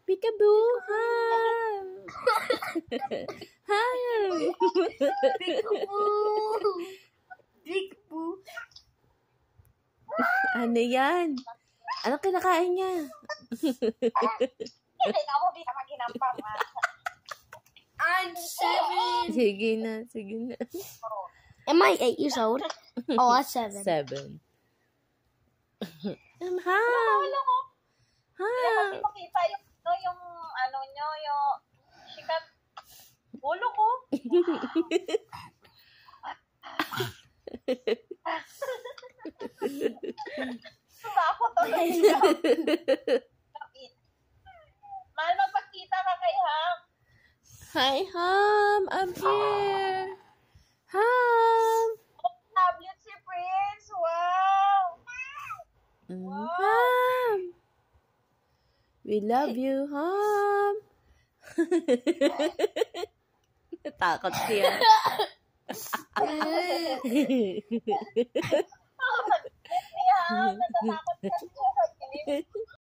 Peekaboo, Ham! Ham! Peekaboo! Peekaboo! Ano yan? Anong kinakain niya? Hindi na ako di naman ginampang. I'm 7. Sige na, sige na. Am I 8 years old? Oh, I'm 7. 7. Ham! Wala ko. Kaya Ham! kasi makita yung ano nyo, yung sikat. Ulo ko. Sumako to. Mahal, magpakita ka kay Ham. Hi, Ham! I'm here! Ham! Tablet si Prince. Wow. Ham! We love you, Ham! Natakot siya. Oh, ni Ham. Natatakot